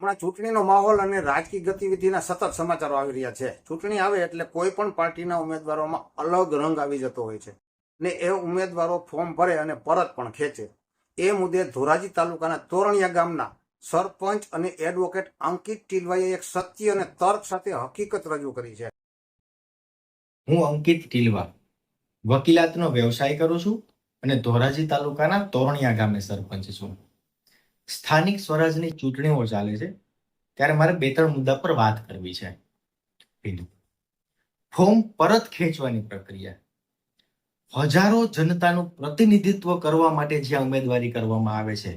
હમણાં ચૂંટણીનો માહોલ અને રાજકીય ગતિવિધિના સતત સમાચારો આવી રહ્યા છે. ચૂંટણી આવે એટલે કોઈ પણ પાર્ટીના ઉમેદવારોમાં અલગ રંગ આવી જતો હોય છે ને એ ઉમેદવારો ફોર્મ ભરે અને પરત પણ ખેંચે. એ મુદ્દે ધોરાજી તાલુકાના તોરણિયા ગામના સરપંચ અને એડવોકેટ અંકિત ટીલવાઈએ એક સત્ય અને તર્ક સાથે હકીકત રજૂ કરી છે. હું અંકિત ટીલવા વકીલાતનો વ્યવસાય કરું છું અને ધોરાજી તાલુકાના તોરણિયા ગામે સરપંચ છું. સ્થાનિક સ્વરાજની ચૂંટણીઓ ચાલે છે ત્યારે મારે 2-3 મુદ્દા પર વાત કરવી છે. ફોર્મ પરત ખેંચવાની પ્રક્રિયા. હજારો જનતાનું પ્રતિનિધિત્વ કરવા માટે જ્યાં ઉમેદવારી કરવામાં આવે છે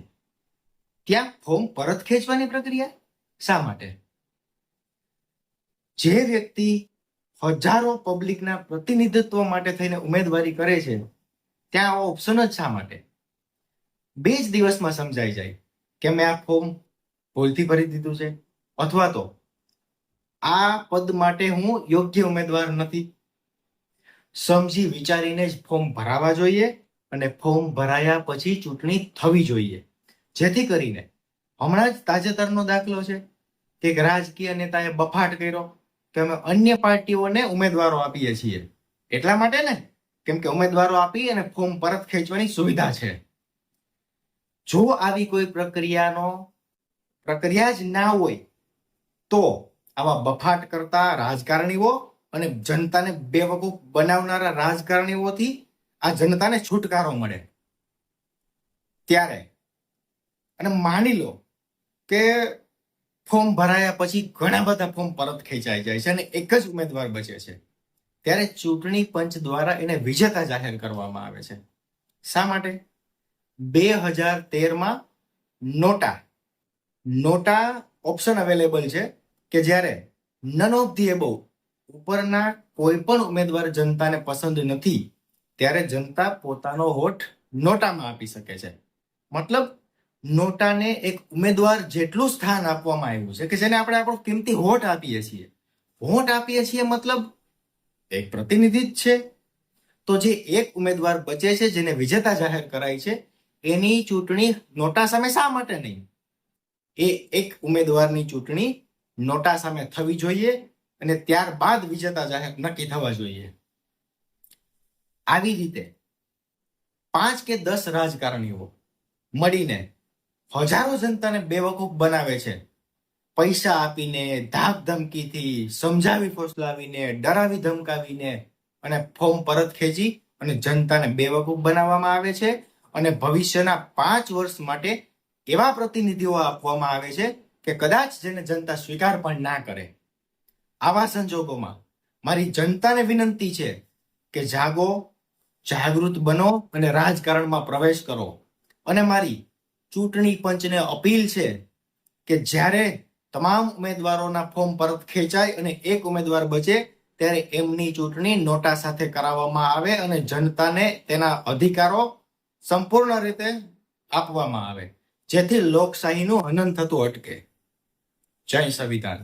ત્યાં ફોર્મ પરત ખેંચવાની પ્રક્રિયા શા માટે? જે વ્યક્તિ હજારો પબ્લિકના પ્રતિનિધિત્વ માટે થઈને ઉમેદવારી કરે છે ત્યાં આવો ઓપ્શન જ શા માટે? 2 જ દિવસમાં સમજાઈ જાય કે મેં આ ફોર્મ ભૂલથી ભરી દીધું છે અથવા તો આ પદ માટે હું યોગ્ય ઉમેદવાર નથી. સમજી વિચારીને જ ફોર્મ ભરાવા જોઈએ અને ફોર્મ ભરાયા પછી ચૂંટણી થવી જોઈએ, જેથી કરીને હમણાં જ તાજેતરનો દાખલો છે કે એક રાજકીય નેતાએ બફાટ કર્યો કે અમે અન્ય પાર્ટીઓને ઉમેદવારો આપીએ છીએ. એટલા માટે ને કેમ કે ઉમેદવારો આપી અને ફોર્મ પરત ખેંચવાની સુવિધા છે. જો આવી કોઈ પ્રક્રિયા જ ના હોય તો આવા બફાટ કરતા રાજકારણીઓ અને જનતાને બેવકૂફ બનાવનારા રાજકારણીઓથી આ જનતાને છુટકારો મળે. ત્યારે અને માની લો કે ફોર્મ ભરાયા પછી ઘણા બધા ફોર્મ પરત ખેંચાઈ જાય છે અને એક જ ઉમેદવાર બચે છે, ત્યારે ચૂંટણી પંચ દ્વારા એને વિજેતા જાહેર કરવામાં આવે છે. શા માટે? 2013માં નોટા ઓપ્શન અવેલેબલ છે કે જ્યારે નન ઓફ ધી એબોવ ઉપરના કોઈ પણ ઉમેદવાર જનતાને પસંદ નથી ત્યારે જનતા પોતાનો વોટ નોટામાં આપી શકે છે. મતલબ નોટાને એક ઉમેદવાર જેટલું સ્થાન આપવામાં આવ્યું છે કે જેને આપણે આપણો કિંમતી વોટ આપીએ છીએ. વોટ આપીએ છીએ મતલબ એક પ્રતિનિધિ જ છે. તો જે એક ઉમેદવાર બચે છે જેને વિજેતા જાહેર કરાય છે એની ચૂંટણી નોટા સામે શા માટે નહીં? એ એક ઉમેદવારની ચૂંટણી નોટા સામે થવી જોઈએ અને ત્યારબાદ વિજેતા જાહેર નક્કી થવા જોઈએ. આવી રીતે 5 કે 10 રાજકારણીઓ મળીને હજારો જનતાને બેવકૂફ બનાવે છે. પૈસા આપીને, ધાક ધમકીથી, સમજાવી ફોસલાવીને, ડરાવી ધમકાવીને અને ફોર્મ પરત ખેંચી અને જનતાને બેવકૂફ બનાવવામાં આવે છે અને ભવિષ્યના 5 વર્ષ માટે એવા પ્રતિનિધિઓ આપવામાં આવે છે કે કદાચ જેને જનતા સ્વીકાર પણ ના કરે. આવા સંજોગોમાં મારી જનતાને વિનંતી છે કે જાગો, જાગૃત બનો અને રાજકારણમાં પ્રવેશ કરો. અને મારી ચૂંટણી પંચને અપીલ છે કે જ્યારે તમામ ઉમેદવારોના ફોર્મ પરત ખેંચાય અને એક ઉમેદવાર બચે ત્યારે એમની ચૂંટણી નોટા સાથે કરાવવામાં આવે અને જનતાને તેના અધિકારો સંપૂર્ણ રીતે આપવામાં આવે, જેથી લોકશાહીનું હનન થતું અટકે. જય સંવિધાન.